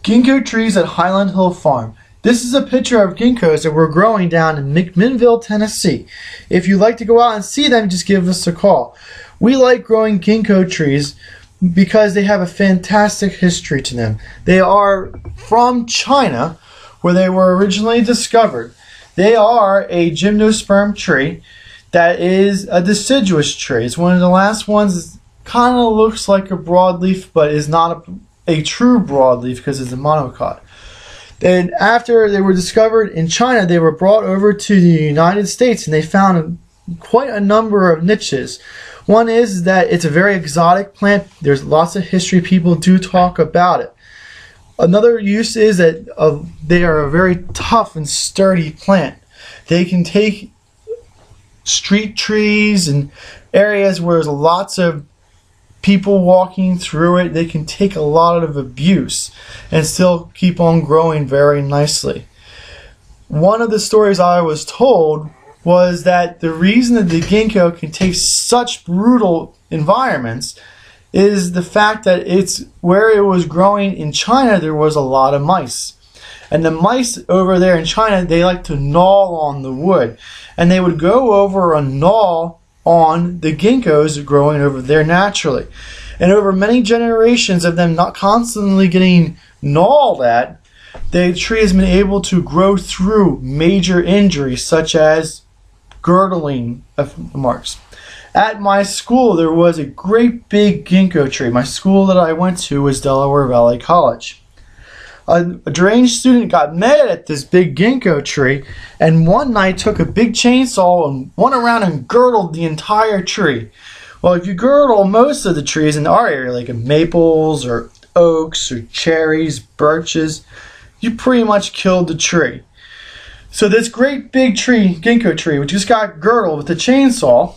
Ginkgo trees at Highland Hill Farm. This is a picture of ginkgos that we're growing down in McMinnville, Tennessee. If you'd like to go out and see them, just give us a call. We like growing ginkgo trees because they have a fantastic history to them. They are from China, where they were originally discovered. They are a gymnosperm tree that is a deciduous tree. It's one of the last ones that kind of looks like a broadleaf, but is not a true broadleaf because it's a monocot. Then after they were discovered in China, they were brought over to the United States and they found quite a number of niches. One is that it's a very exotic plant. There's lots of history. People do talk about it. Another use is that they are a very tough and sturdy plant. They can take street trees and areas where there's lots of people walking through it. They can take a lot of abuse and still keep on growing very nicely. One of the stories I was told was that the reason that the ginkgo can take such brutal environments is the fact that it's where it was growing in China. There was a lot of mice, and the mice over there in China, they like to gnaw on the wood, and they would go over and gnaw on the ginkgos growing over there naturally. And over many generations of them not constantly getting gnawed at, the tree has been able to grow through major injuries such as girdling of marks. At my school, there was a great big ginkgo tree. My school that I went to was Delaware Valley College. A deranged student got mad at this big ginkgo tree and one night took a big chainsaw and went around and girdled the entire tree. Well, if you girdle most of the trees in our area, like maples or oaks or cherries, birches, you pretty much killed the tree. So this great big tree, ginkgo tree, which just got girdled with a chainsaw,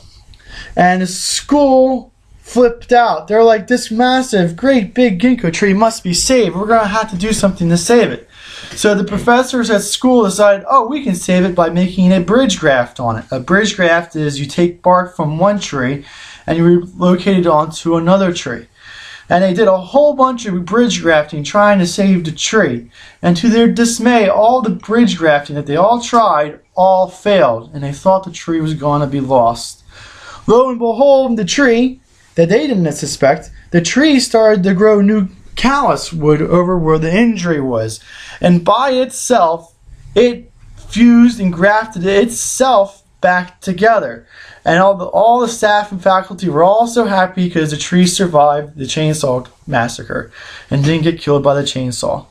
and the school flipped out. They're like, this massive, great big ginkgo tree must be saved. We're going to have to do something to save it. So the professors at school decided, oh, we can save it by making a bridge graft on it. A bridge graft is you take bark from one tree and you relocate it onto another tree. And they did a whole bunch of bridge grafting trying to save the tree. And to their dismay, all the bridge grafting that they all tried all failed. And they thought the tree was going to be lost. Lo and behold, the tree that they didn't suspect, the tree started to grow new callus wood over where the injury was. And by itself, it fused and grafted itself back together. And all the staff and faculty were all so happy because the tree survived the chainsaw massacre and didn't get killed by the chainsaw.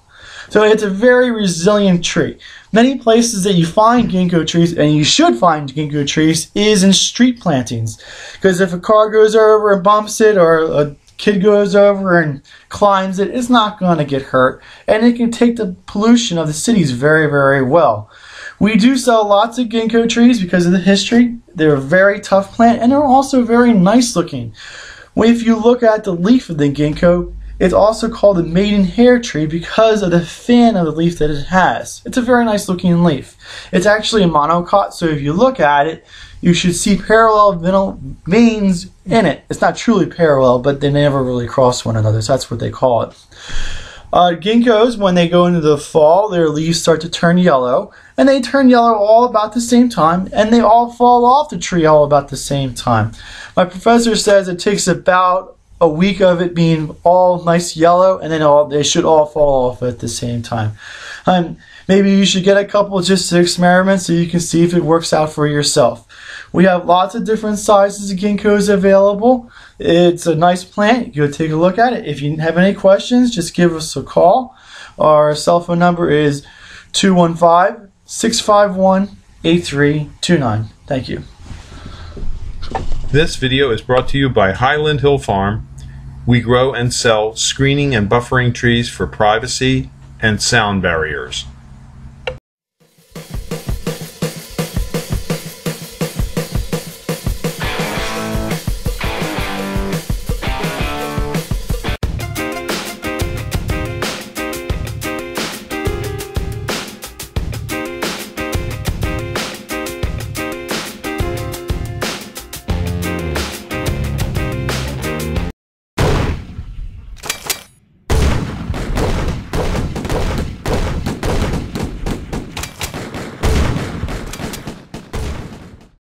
So it's a very resilient tree. Many places that you find ginkgo trees, and you should find ginkgo trees, is in street plantings. Because if a car goes over and bumps it, or a kid goes over and climbs it, it's not going to get hurt. And it can take the pollution of the cities very, very well. We do sell lots of ginkgo trees because of the history. They're a very tough plant, and they're also very nice looking. If you look at the leaf of the ginkgo, it's also called the maiden hair tree because of the fan of the leaf that it has. It's a very nice looking leaf. It's actually a monocot, so if you look at it, you should see parallel veins in it. It's not truly parallel, but they never really cross one another, so that's what they call it. Ginkgos, when they go into the fall, their leaves start to turn yellow, and they turn yellow all about the same time, and they all fall off the tree all about the same time. My professor says it takes about a week of it being all nice yellow, and then they should all fall off at the same time. Maybe you should get a couple just to experiment so you can see if it works out for yourself. We have lots of different sizes of ginkgos available. It's a nice plant. Go take a look at it. If you have any questions, just give us a call. Our cell phone number is 215-651-8329. Thank you. This video is brought to you by Highland Hill Farm. We grow and sell screening and buffering trees for privacy and sound barriers.